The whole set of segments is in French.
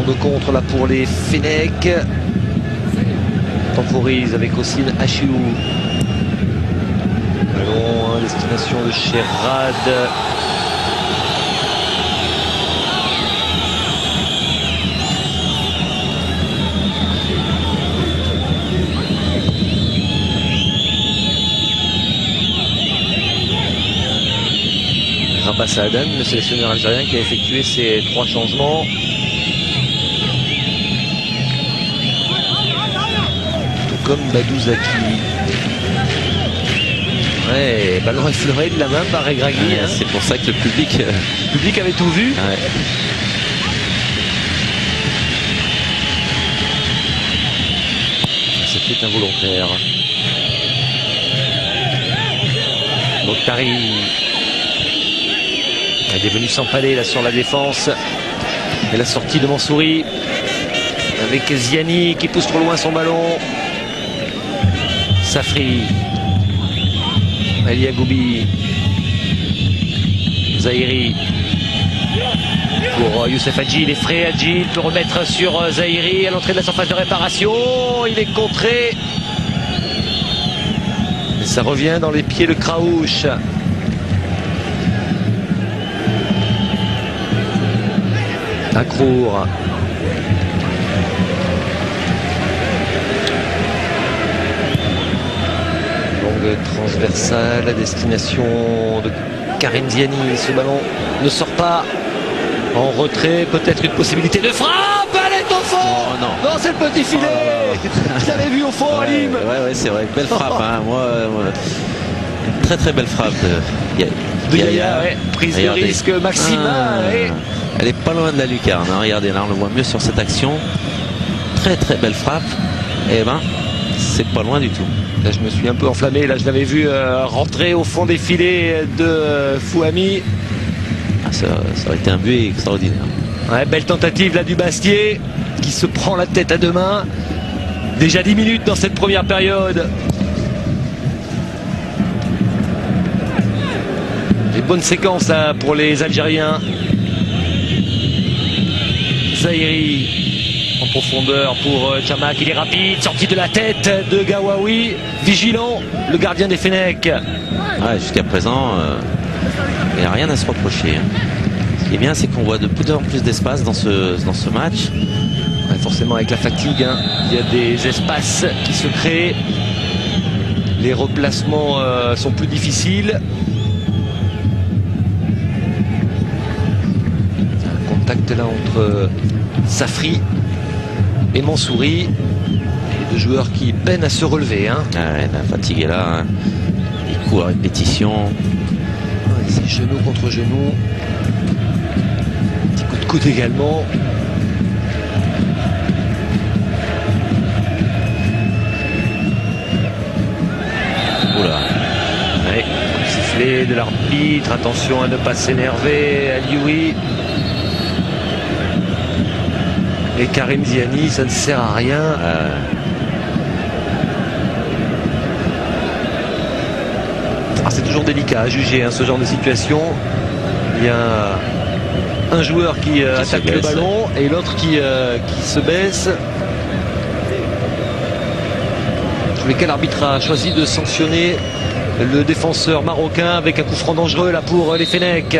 Ballon de contre là pour les Fenech. Temporise avec Ossine Achiou. Ballon à destination de Sherrad. Rabah Saadan, le sélectionneur algérien qui a effectué ses 3 changements. Tout comme Badou Zaki. Ouais, ballon effleuré de la main par Regragui. Ouais, c'est pour ça que le public avait tout vu. Ouais. C'était involontaire. Mokhtari. Il est venu s'empaler là sur la défense. Et la sortie de Mansouri. Avec Ziani qui pousse trop loin son ballon. Safri. Ali Agoubi. Zahiri. Pour Youssef Hadji, il est frais. Hadji peut remettre sur Zahiri à l'entrée de la surface de réparation. Il est contré. Et ça revient dans les pieds de Kraouch. Akrour. Longue transversale à destination de Karim Ziani. Ce ballon ne sort pas. En retrait, peut-être une possibilité de frappe. Elle est au fond. Oh, non, c'est le petit filet. Je l'avais vu au fond, Alim. Ouais, c'est vrai. Belle frappe. Hein. Moi, une très très belle frappe de Yaya. Ouais. Prise de risque maximale. Elle est pas loin de la lucarne. Hein. Regardez, là on le voit mieux sur cette action. Très très belle frappe. Et ben, c'est pas loin du tout. Là, je me suis un peu enflammé. Là, je l'avais vu rentrer au fond des filets de Fouhami. Ça aurait été un but extraordinaire. Ouais, belle tentative là du Bastier qui se prend la tête à 2 mains. Déjà 10 minutes dans cette première période. Des bonnes séquences là pour les Algériens. Zahiri en profondeur pour Chamak, il est rapide, sortie de la tête de Gawawi, vigilant, le gardien des Fenech. Ouais, jusqu'à présent, il n'y a rien à se reprocher. Ce qui est bien, c'est qu'on voit de plus en plus d'espace dans ce match. Ouais, forcément avec la fatigue, hein, il y a des espaces qui se créent. Les replacements sont plus difficiles. Un contact là entre Safri et Mansouri. Et 2 joueurs qui peinent à se relever. Hein. Ah ouais, la fatigue est là. Hein. Les coups à répétition. C'est genou contre genou. Petit coup de coude également. Oula. Ouais, sifflet de l'arbitre. Attention à ne pas s'énerver. Alioui. Et Karim Ziani, ça ne sert à rien. C'est toujours délicat à juger hein, ce genre de situation. Il y a un joueur qui attaque le ballon et l'autre qui se baisse. Sur lequel l'arbitre a choisi de sanctionner le défenseur marocain avec un coup franc dangereux là pour les Fenech.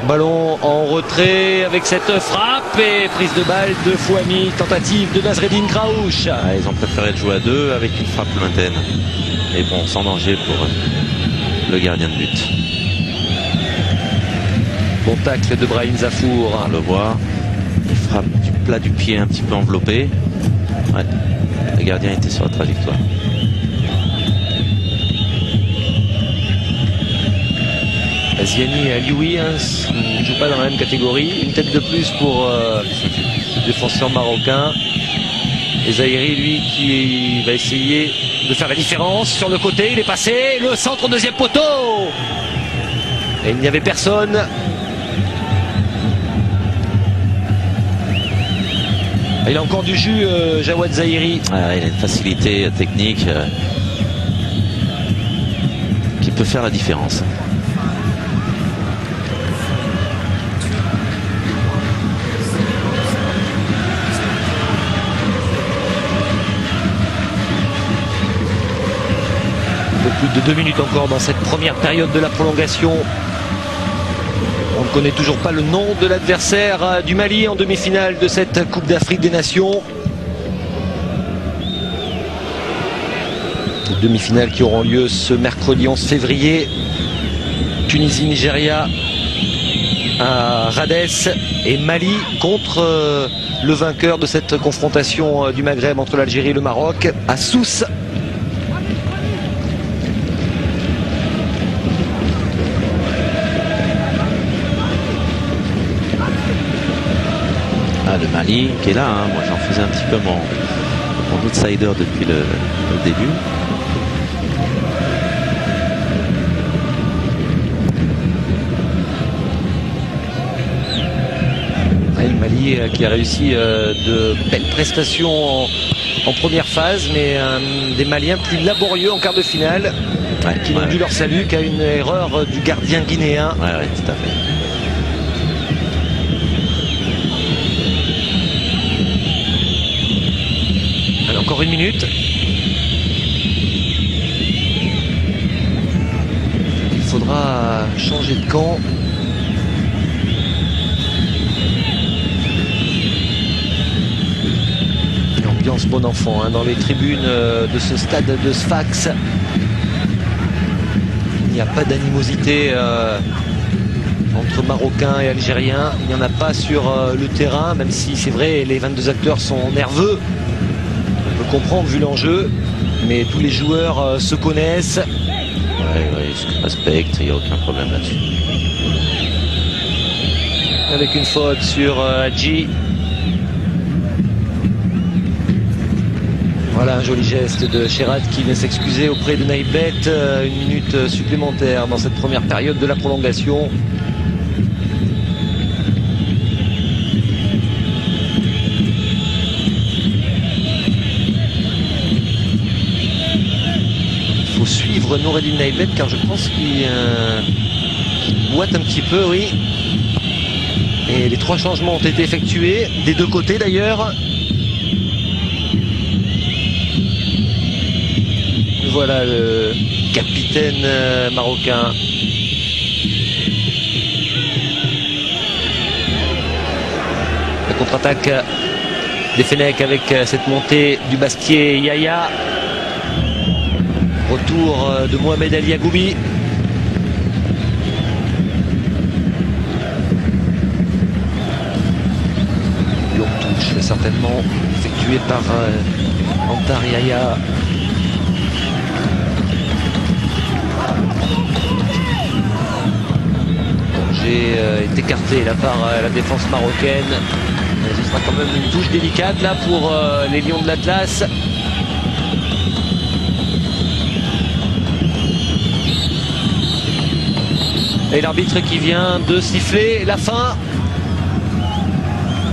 Ballon en retrait avec cette frappe et prise de balle de Fouhami, tentative de Nasreddine Kraouch. Ils ont préféré jouer à 2 avec une frappe lointaine. Et bon, sans danger pour le gardien de but. Bon tacle de Brahim Zafour. On le voit. Il frappe du plat du pied un petit peu enveloppé. Ouais. Le gardien était sur la trajectoire. Ziani et Alioui ne jouent pas dans la même catégorie. Une tête de plus pour le défenseur marocain. Et Zahiri, lui, qui va essayer de faire la différence. Sur le côté, il est passé. Le centre, 2e poteau. Et il n'y avait personne. Il a encore du jus, Jawad Zahiri. Ah, il a une facilité technique qui peut faire la différence. Plus de 2 minutes encore dans cette première période de la prolongation. On ne connaît toujours pas le nom de l'adversaire du Mali en demi-finale de cette Coupe d'Afrique des Nations. Les demi-finales qui auront lieu ce mercredi 11 février. Tunisie-Nigeria à Rades et Mali contre le vainqueur de cette confrontation du Maghreb entre l'Algérie et le Maroc à Sousse. Le Mali qui est là, hein. Moi j'en faisais un petit peu mon outsider depuis le début. Le Mali qui a réussi de belles prestations en première phase, mais des Maliens plus laborieux en quart de finale, qui n'ont dû leur salut qu'à une erreur du gardien guinéen. Ouais, tout à fait. Encore 1 minute. Il faudra changer de camp. Une ambiance bon enfant hein, dans les tribunes de ce stade de Sfax. Il n'y a pas d'animosité entre Marocains et Algériens. Il n'y en a pas sur le terrain, même si c'est vrai, les 22 acteurs sont nerveux. Comprendre vu l'enjeu, mais tous les joueurs se connaissent. Ouais, ils se respectent, il n'y a aucun problème là-dessus. Avec une faute sur Hadji. Voilà un joli geste de Sherat qui vient s'excuser auprès de Naïbet. 1 minute supplémentaire dans cette première période de la prolongation. Suivre Noureddin Naïbet car je pense qu'il boite un petit peu, oui. Et les 3 changements ont été effectués, des 2 côtés d'ailleurs. Voilà le capitaine marocain. La contre-attaque des Fennecs avec cette montée du Bastier Yaya. Retour de Mohamed Ali Agoubi. Longue touche certainement effectuée par Antar Yaya. Danger est écarté là par la défense marocaine. Mais ce sera quand même une touche délicate là pour les Lions de l'Atlas. Et l'arbitre qui vient de siffler la fin.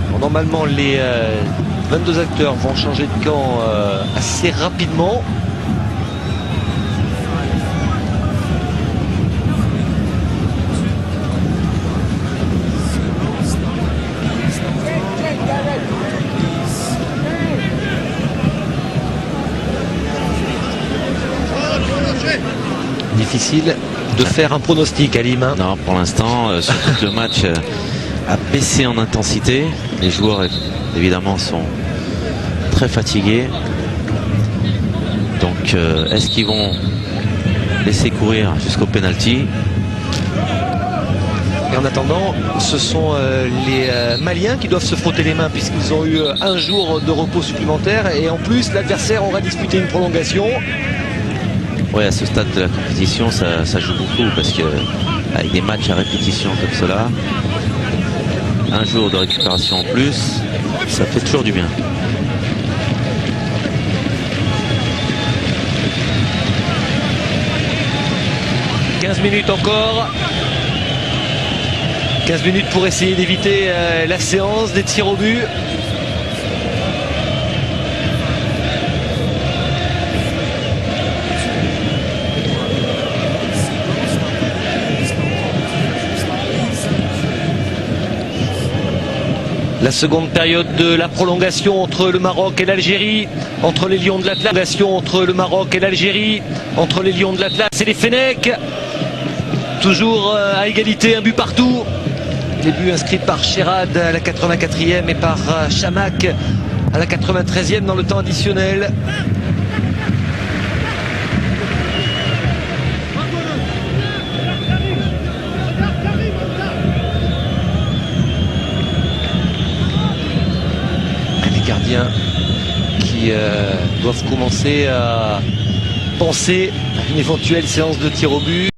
Bon, normalement, les 22 acteurs vont changer de camp assez rapidement. Difficile de faire un pronostic à Lima. Non, pour l'instant, surtout que le match a baissé en intensité. Les joueurs, évidemment, sont très fatigués. Donc, est-ce qu'ils vont laisser courir jusqu'au penalty? Et en attendant, ce sont les Maliens qui doivent se frotter les mains puisqu'ils ont eu 1 jour de repos supplémentaire et en plus l'adversaire aura disputé une prolongation. Ouais, à ce stade de la compétition, ça joue beaucoup parce que avec des matchs à répétition comme cela, 1 jour de récupération en plus, ça fait toujours du bien. « 15 minutes encore. 15 minutes pour essayer d'éviter la séance des tirs au but. La seconde période de la prolongation entre le Maroc et l'Algérie, entre les Lions de l'Atlas, entre le Maroc et l'Algérie, entre les Lions de l'Atlas et les Fennecs. Toujours à égalité, un but partout. Les buts inscrits par Sherrad à la 84e et par Chamakh à la 93e dans le temps additionnel. Les gardiens qui doivent commencer à penser à une éventuelle séance de tir au but.